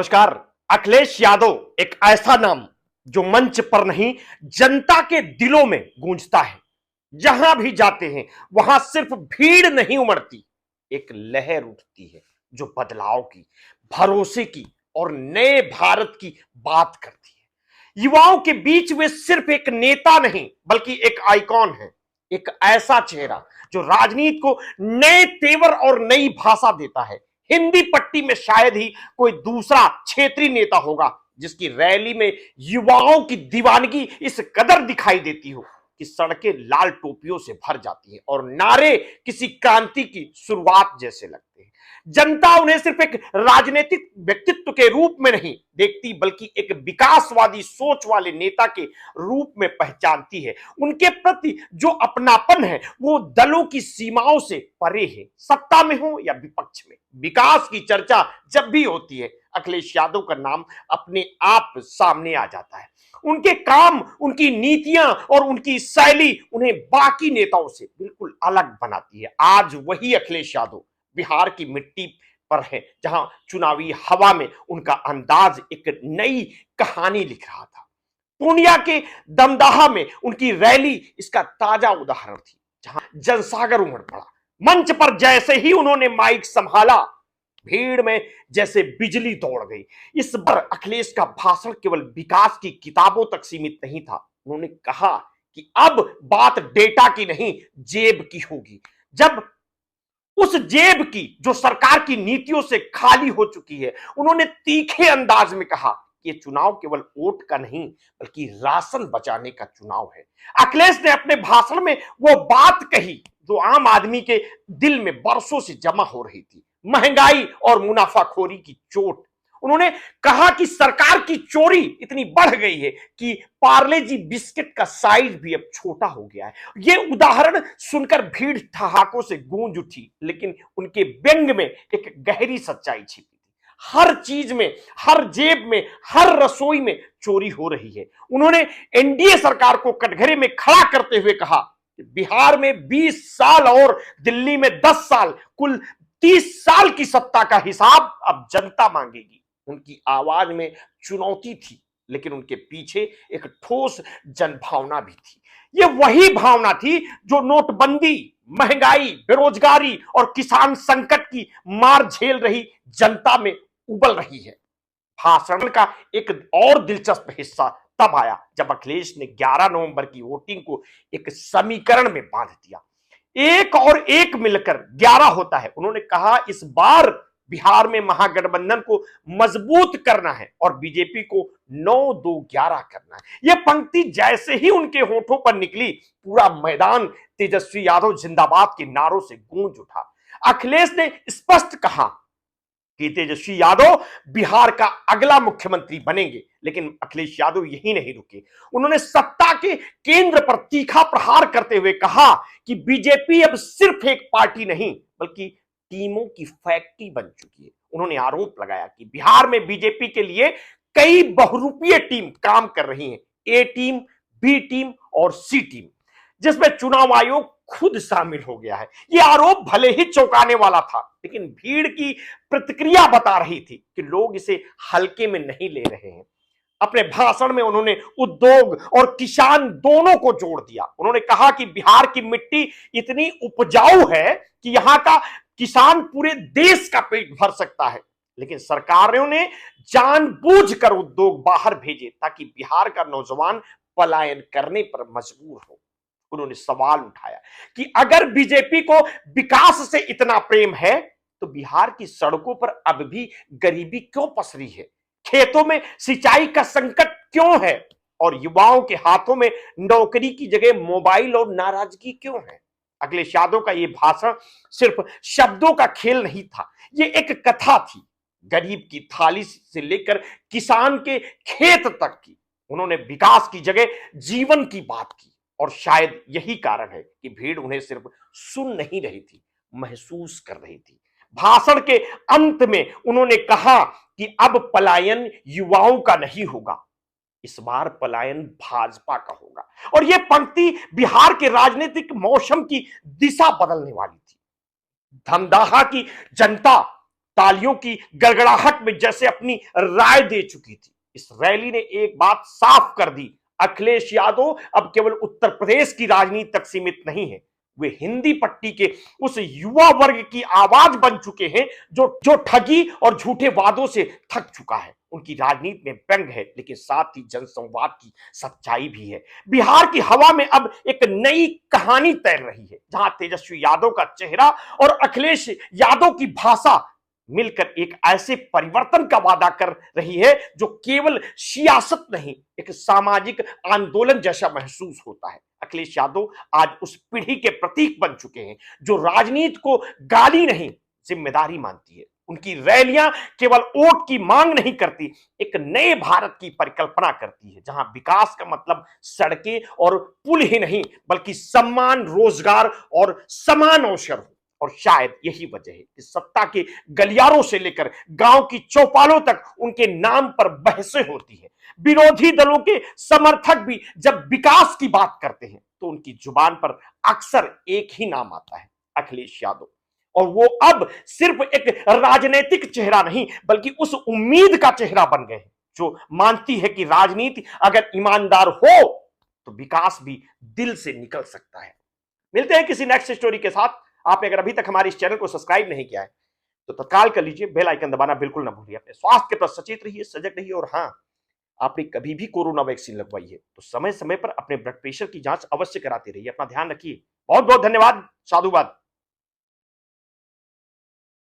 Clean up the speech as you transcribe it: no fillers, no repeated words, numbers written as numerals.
नमस्कार। अखिलेश यादव एक ऐसा नाम जो मंच पर नहीं जनता के दिलों में गूंजता है। जहां भी जाते हैं वहां सिर्फ भीड़ नहीं उमड़ती, एक लहर उठती है जो बदलाव की, भरोसे की और नए भारत की बात करती है। युवाओं के बीच वे सिर्फ एक नेता नहीं बल्कि एक आइकॉन है, एक ऐसा चेहरा जो राजनीति को नए तेवर और नई भाषा देता है। हिंदी पट्टी में शायद ही कोई दूसरा क्षेत्रीय नेता होगा जिसकी रैली में युवाओं की दीवानगी इस कदर दिखाई देती हो कि सड़कें लाल टोपियों से भर जाती हैं और नारे किसी क्रांति की शुरुआत जैसे लगते हैं। जनता उन्हें सिर्फ एक राजनीतिक व्यक्तित्व के रूप में नहीं देखती बल्कि एक विकासवादी सोच वाले नेता के रूप में पहचानती है। उनके प्रति जो अपनापन है वो दलों की सीमाओं से परे है। सत्ता में हो या विपक्ष में, विकास की चर्चा जब भी होती है अखिलेश यादव का नाम अपने आप सामने आ जाता है। उनके काम, उनकी नीतियां और उनकी शैली उन्हें बाकी नेताओं से बिल्कुल अलग बनाती है। आज वही अखिलेश यादव बिहार की मिट्टी पर है जहां चुनावी हवा में उनका अंदाज एक नई कहानी लिख रहा था। पूर्णिया के दमदाहा में उनकी रैली इसका ताजा उदाहरण थी, जहां जनसागर उमड़ पड़ा। मंच पर जैसे ही उन्होंने माइक संभाला, भीड़ में जैसे बिजली दौड़ गई। इस बार अखिलेश का भाषण केवल विकास की किताबों तक सीमित नहीं था। उन्होंने कहा कि अब बात डेटा की नहीं, जेब की होगी। जब उस जेब की जो सरकार की नीतियों से खाली हो चुकी है, उन्होंने तीखे अंदाज में कहा कि ये चुनाव केवल वोट का नहीं बल्कि राशन बचाने का चुनाव है। अखिलेश ने अपने भाषण में वो बात कही जो आम आदमी के दिल में बरसों से जमा हो रही थी, महंगाई और मुनाफाखोरी की चोट। उन्होंने कहा कि सरकार की चोरी इतनी बढ़ गई है कि पार्ले जी बिस्किट का साइज भी अब छोटा हो गया है। यह उदाहरण सुनकर भीड़ ठहाकों से गूंज उठी, लेकिन उनके व्यंग में एक गहरी सच्चाई छिपी थी। हर चीज में, हर जेब में, हर रसोई में चोरी हो रही है। उन्होंने एनडीए सरकार को कटघरे में खड़ा करते हुए कहा कि बिहार में 20 साल और दिल्ली में 10 साल, कुल 30 साल की सत्ता का हिसाब अब जनता मांगेगी। उनकी आवाज में चुनौती थी, लेकिन उनके पीछे एक ठोस जनभावना भी थी। यह वही भावना थी जो नोटबंदी, महंगाई, बेरोजगारी और किसान संकट की मार झेल रही जनता में उबल रही है। भाषण का एक और दिलचस्प हिस्सा तब आया जब अखिलेश ने 11 नवंबर की वोटिंग को एक समीकरण में बांध दिया। एक और एक मिलकर 11 होता है। उन्होंने कहा इस बार बिहार में महागठबंधन को मजबूत करना है और बीजेपी को 9-2-11 करना है। यह पंक्ति जैसे ही उनके होठों पर निकली, पूरा मैदान तेजस्वी यादव जिंदाबाद के नारों से गूंज उठा। अखिलेश ने स्पष्ट कहा कि तेजस्वी यादव बिहार का अगला मुख्यमंत्री बनेंगे, लेकिन अखिलेश यादव यही नहीं रुके। उन्होंने सत्ता के केंद्र पर तीखा प्रहार करते हुए कहा कि बीजेपी अब सिर्फ एक पार्टी नहीं बल्कि टीमों की फैक्ट्री बन चुकी है। उन्होंने आरोप लगाया कि बिहार में बीजेपी के लिए कई बहुरूपीय टीम काम कर रही हैं, ए टीम, बी टीम और सी टीम, जिसमें चुनाव आयोग खुद शामिल हो गया है। यह आरोप भले ही चौंकाने वाला था, लेकिन भीड़ की प्रतिक्रिया बता रही थी कि लोग इसे हल्के में नहीं ले रहे हैं। अपने भाषण में उन्होंने उद्योग और किसान दोनों को जोड़ दिया। उन्होंने कहा कि बिहार की मिट्टी इतनी उपजाऊ है कि यहां का किसान पूरे देश का पेट भर सकता है, लेकिन सरकारों ने जानबूझकर उद्योग बाहर भेजे ताकि बिहार का नौजवान पलायन करने पर मजबूर हो। उन्होंने सवाल उठाया कि अगर बीजेपी को विकास से इतना प्रेम है तो बिहार की सड़कों पर अब भी गरीबी क्यों पसरी है, खेतों में सिंचाई का संकट क्यों है और युवाओं के हाथों में नौकरी की जगह मोबाइल और नाराजगी क्यों है। अखिलेश यादव का यह भाषण सिर्फ शब्दों का खेल नहीं था, यह एक कथा थी, गरीब की थाली से लेकर किसान के खेत तक की। उन्होंने विकास की जगह जीवन की बात की और शायद यही कारण है कि भीड़ उन्हें सिर्फ सुन नहीं रही थी, महसूस कर रही थी। भाषण के अंत में उन्होंने कहा कि अब पलायन युवाओं का नहीं होगा, इस बार पलायन भाजपा का होगा। और यह पंक्ति बिहार के राजनीतिक मौसम की दिशा बदलने वाली थी। धमदाहा की जनता तालियों की गड़गड़ाहट में जैसे अपनी राय दे चुकी थी। इस रैली ने एक बात साफ कर दी, अखिलेश यादव अब केवल उत्तर प्रदेश की राजनीति तक सीमित नहीं है, वे हिंदी पट्टी के उस युवा वर्ग की आवाज बन चुके हैं जो ठगी और झूठे वादों से थक चुका है। उनकी राजनीति में व्यंग है, लेकिन साथ ही जनसंवाद की सच्चाई भी है। बिहार की हवा में अब एक नई कहानी तैर रही है, जहां तेजस्वी यादव का चेहरा और अखिलेश यादव की भाषा मिलकर एक ऐसे परिवर्तन का वादा कर रही है जो केवल सियासत नहीं, एक सामाजिक आंदोलन जैसा महसूस होता है। अखिलेश यादव आज उस पीढ़ी के प्रतीक बन चुके हैं जो राजनीति को गाली नहीं, जिम्मेदारी मानती है। उनकी रैलियां केवल वोट की मांग नहीं करती, एक नए भारत की परिकल्पना करती है, जहां विकास का मतलब सड़कें और पुल ही नहीं, बल्कि सम्मान, रोजगार और समान अवसर हो। और शायद यही वजह है कि सत्ता के गलियारों से लेकर गांव की चौपालों तक उनके नाम पर बहसें होती हैं। विरोधी दलों के समर्थक भी जब विकास की बात करते हैं तो उनकी जुबान पर अक्सर एक ही नाम आता है, अखिलेश यादव। और वो अब सिर्फ एक राजनीतिक चेहरा नहीं, बल्कि उस उम्मीद का चेहरा बन गए हैं जो मानती है कि राजनीति अगर ईमानदार हो तो विकास भी दिल से निकल सकता है। मिलते हैं किसी नेक्स्ट स्टोरी के साथ। आपने अगर अभी तक हमारे इस चैनल को सब्सक्राइब नहीं किया है तो तत्काल कर लीजिए, बेल आइकन दबाना बिल्कुल ना भूलिए। अपने स्वास्थ्य के प्रति सचेत रहिए, सजग रहिए। और हाँ, आपने कभी भी कोरोना वैक्सीन लगवाई है तो समय समय पर अपने ब्लड प्रेशर की जांच अवश्य कराते रहिए। अपना ध्यान रखिए। बहुत बहुत धन्यवाद। साधुवाद।